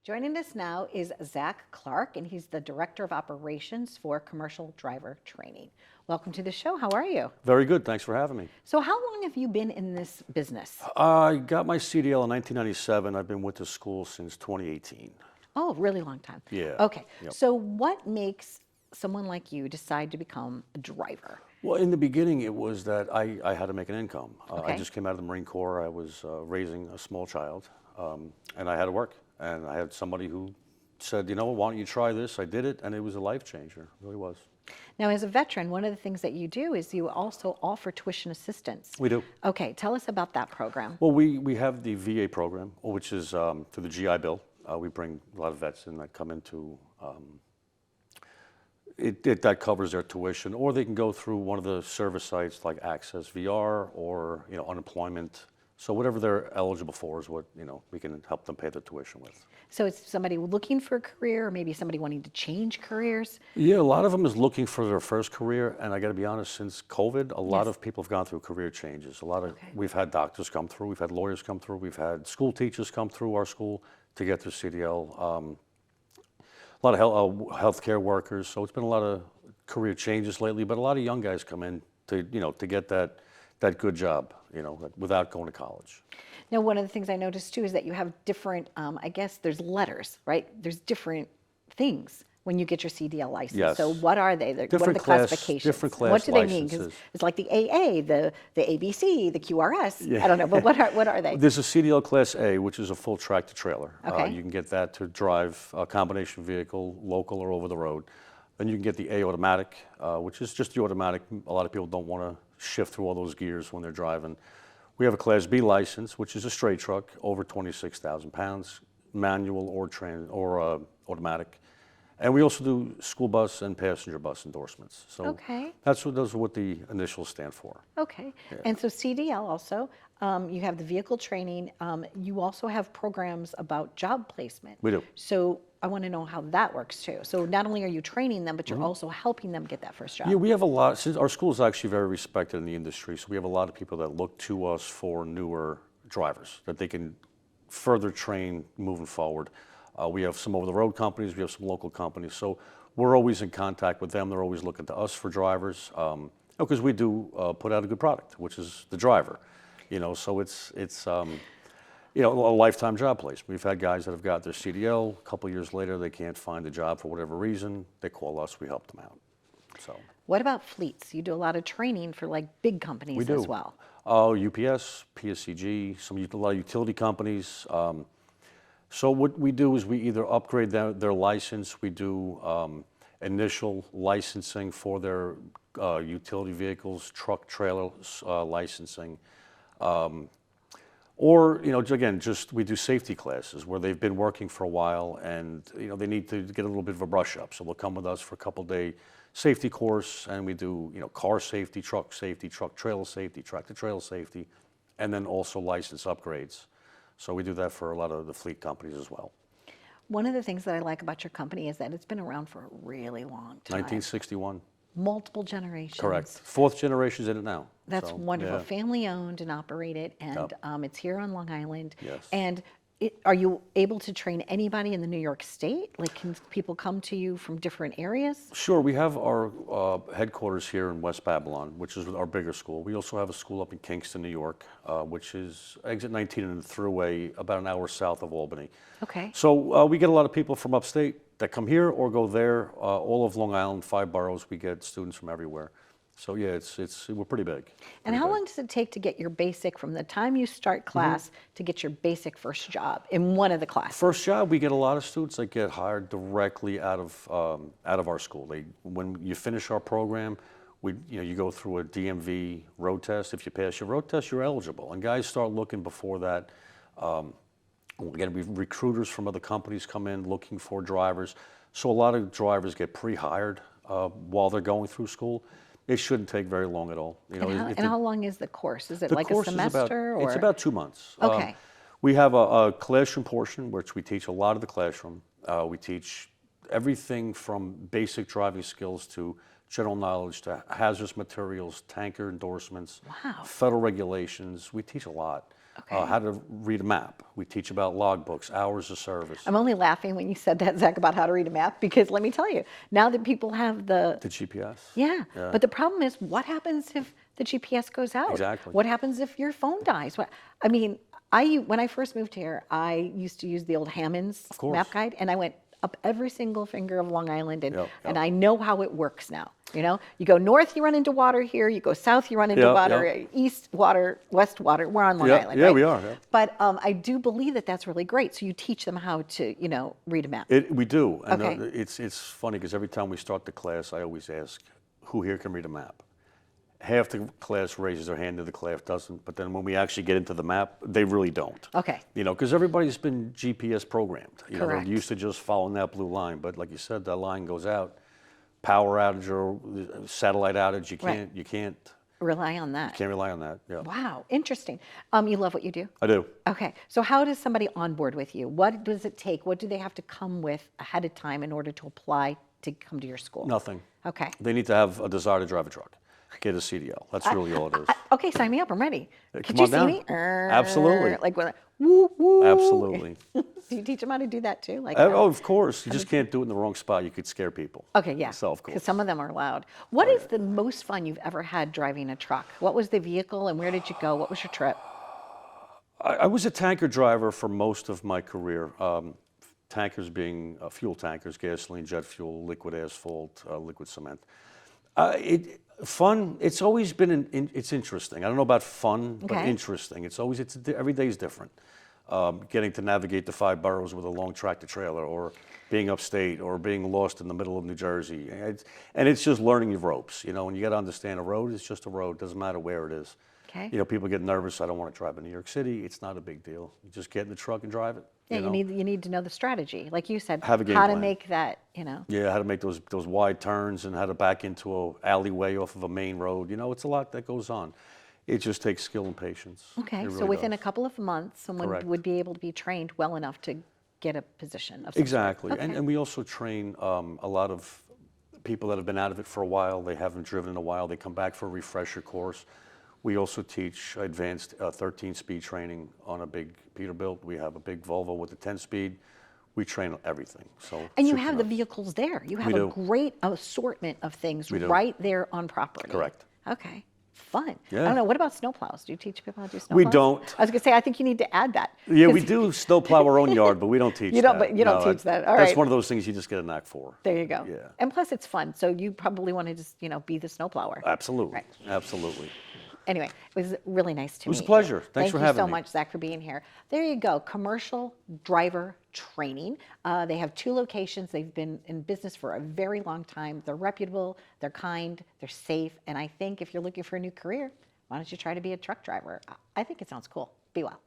Joining us now is Zach Clark, and he's the Director of Operations for Commercial Driver Training. Welcome to the show. How are you? Very good. Thanks for having me. So how long have you been in this business? I got my CDL in 1997. I've been with the school since 2018. Oh, really long time. Yeah. Okay. Yep. So what makes someone like you decide to become a driver? Well, in the beginning, it was that I had to make an income. Okay. I just came out of the Marine Corps. I was raising a small child, and I had to work. And I had somebody who said, you know, why don't you try this? I did it, and it was a life changer. It really was. Now, as a veteran, one of the things that you do is you also offer tuition assistance. We do. Okay, tell us about that program. Well, we have the VA program, which is through the GI Bill. We bring a lot of vets in that come into that covers their tuition, or they can go through one of the service sites like Access VR or unemployment. So whatever they're eligible for is what we can help them pay their tuition with. So it's somebody looking for a career, or maybe somebody wanting to change careers? Yeah, a lot of them is looking for their first career, and I got to be honest, since COVID, a lot of people have gone through career changes. We've had doctors come through, we've had lawyers come through, we've had school teachers come through our school to get their CDL. A lot of healthcare workers, so it's been a lot of career changes lately. But a lot of young guys come in to get that good job, without going to college. Now, one of the things I noticed too is that you have different, I guess there's letters, right? There's different things when you get your CDL license. Yes. So what are they? What are the classifications? Different class what do they mean? 'Cause licenses. it's like the AA, the ABC, the QRS. I don't know, but what are they? There's a CDL Class A, which is a full tractor trailer. Okay. You can get that to drive a combination vehicle, local or over the road. Then you can get the A automatic, which is just the automatic. A lot of people don't want to shift through all those gears when they're driving. We have a Class B license, which is a straight truck, over 26,000 pounds, manual or automatic. And we also do school bus and passenger bus endorsements. So Okay. those are what the initials stand for. Okay. And so CDL also, you have the vehicle training. You also have programs about job placement. We do. So I want to know how that works too. So not only are you training them, but you're also helping them get that first job. Yeah, we have a lot, since our school is actually very respected in the industry, so we have a lot of people that look to us for newer drivers that they can further train moving forward. We have some over-the-road companies, we have some local companies, so we're always in contact with them. They're always looking to us for drivers, because we do put out a good product, which is the driver. So it's a lifetime job placement. We've had guys that have got their CDL. A couple years later, they can't find a job for whatever reason. They call us. We help them out. So. What about fleets? You do a lot of training for like big companies We do. as well. UPS, PSCG, a lot of utility companies. So what we do is we either upgrade their license. We do initial licensing for their utility vehicles, truck, trailer licensing. Or, again, we do safety classes where they've been working for a while and, they need to get a little bit of a brush up. So they'll come with us for a couple-day safety course, and we do, car safety, truck trailer safety, tractor trailer safety, and then also license upgrades. So we do that for a lot of the fleet companies as well. One of the things that I like about your company is that it's been around for a really long time. 1961. Multiple generations. Correct. Fourth generation's in it now. That's So, wonderful. yeah. Family owned and operated, and it's here on Long Island. Yes. And are you able to train anybody in the New York State? Like, can people come to you from different areas? Sure. We have our headquarters here in West Babylon, which is our bigger school. We also have a school up in Kingston, New York, which is exit 19 in the Thruway, about an hour south of Albany. Okay. So we get a lot of people from upstate that come here or go there. All of Long Island, 5 boroughs, we get students from everywhere. So yeah, we're pretty big. And how long does it take to get your basic, from the time you start class to get your basic first job in one of the classes? First job, we get a lot of students that get hired directly out of our school. When you finish our program, you go through a DMV road test. If you pass your road test, you're eligible. And guys start looking before that. Again, recruiters from other companies come in looking for drivers. So a lot of drivers get pre-hired while they're going through school. It shouldn't take very long at all. And how long is the course? Is it like a semester? It's about 2 months. Okay. We have a classroom portion, which we teach a lot of the classroom. We teach everything from basic driving skills to general knowledge to hazardous materials, tanker endorsements, Wow. federal regulations. We teach a lot. Okay. how to read a map. We teach about logbooks, hours of service, I'm only laughing when you said that, Zach, about how to read a map, because let me tell you, now that people have the GPS. yeah, Yeah. but the problem is, what happens if the GPS goes out? Exactly. What happens if your phone dies? I mean, when I first moved here, I used to use the old Hammond's Of course. map guide, and I went up every single finger of Long Island, and, Yep, and yep. I know how it works now. You know, you go north, you run into water here. You go south, you run into Yep, water. yep. East, water. West, water. We're on Long Yeah, Island, yeah, right? we are, yeah. But I do believe that that's really great. So you teach them how to, read a map. We do, and Okay. it's funny because every time we start the class, I always ask, who here can read a map? Half the class raises their hand, the class doesn't. But then when we actually get into the map, they really don't. Okay. You know, because everybody's been GPS programmed. You know, Correct. they're used to just following that blue line. But like you said, that line goes out, power outage or satellite outage. Right. You can't Rely on that. rely on that. Yeah, Wow, interesting. You love what you do? I do. Okay, so how does somebody onboard with you? What does it take? What do they have to come with ahead of time in order to apply to come to your school? Nothing. Okay. They need to have a desire to drive a truck, get a CDL. That's really all it is. Okay, sign me up. I'm ready. Could come you on see down. me? Absolutely. Like when woo woo. Absolutely. Do you teach them how to do that too? Like Oh, of course. You just can't do it in the wrong spot. You could scare people. okay, yeah. So, of Because course. some of them are loud. What is the most fun you've ever had driving a truck? What was the vehicle and where did you go? What was your trip? I was a tanker driver for most of my career. Tankers being fuel tankers, gasoline, jet fuel, liquid asphalt, liquid cement. Fun. It's always been. It's interesting. I don't know about fun, but Okay. interesting. Every day is different. Getting to navigate the 5 boroughs with a long tractor trailer, or being upstate, or being lost in the middle of New Jersey. It's just learning your ropes. You know, and you got to understand a road is just a road. Doesn't matter where it is. Okay. You know, people get nervous. I don't want to drive in New York City. It's not a big deal. You just get in the truck and drive it. Yeah, you you know? need to know the strategy, like you said, Have a game how to plan. make that, Yeah, how to make those wide turns and how to back into a alleyway off of a main road. You know, it's a lot that goes on. It just takes skill and patience. Okay, It so really within does. a couple of months, someone Correct. would be able to be trained well enough to get a position of some Exactly. sort. Okay. And we also train a lot of people that have been out of it for a while. They haven't driven in a while. They come back for a refresher course. We also teach advanced 13-speed training on a big Peterbilt. We have a big Volvo with a 10-speed. We train everything. So And you soup to have the nuts. vehicles there. You have We a do. great assortment of things We do. right there on property. Correct. Okay, fun. I Yeah. don't know, what about snowplows? Do you teach people how to do snowplows? We don't. I was gonna say, I think you need to add that. Yeah, we 'cause do snowplow our own yard, but we don't teach You don't- that. but you don't No, teach that. All That's right. one of those things you just get a knack for. There you go. Yeah. And plus it's fun, so you probably want to just, be the snowplower. Absolutely. Right. Absolutely. Anyway, it was really nice to meet you. was a pleasure. Thanks for Thank you having so me. much, Zach, for being here. There you go, commercial driver training. They have 2 locations. They've been in business for a very long time. They're reputable, they're kind, they're safe, and I think if you're looking for a new career, why don't you try to be a truck driver? I think it sounds cool. Be well.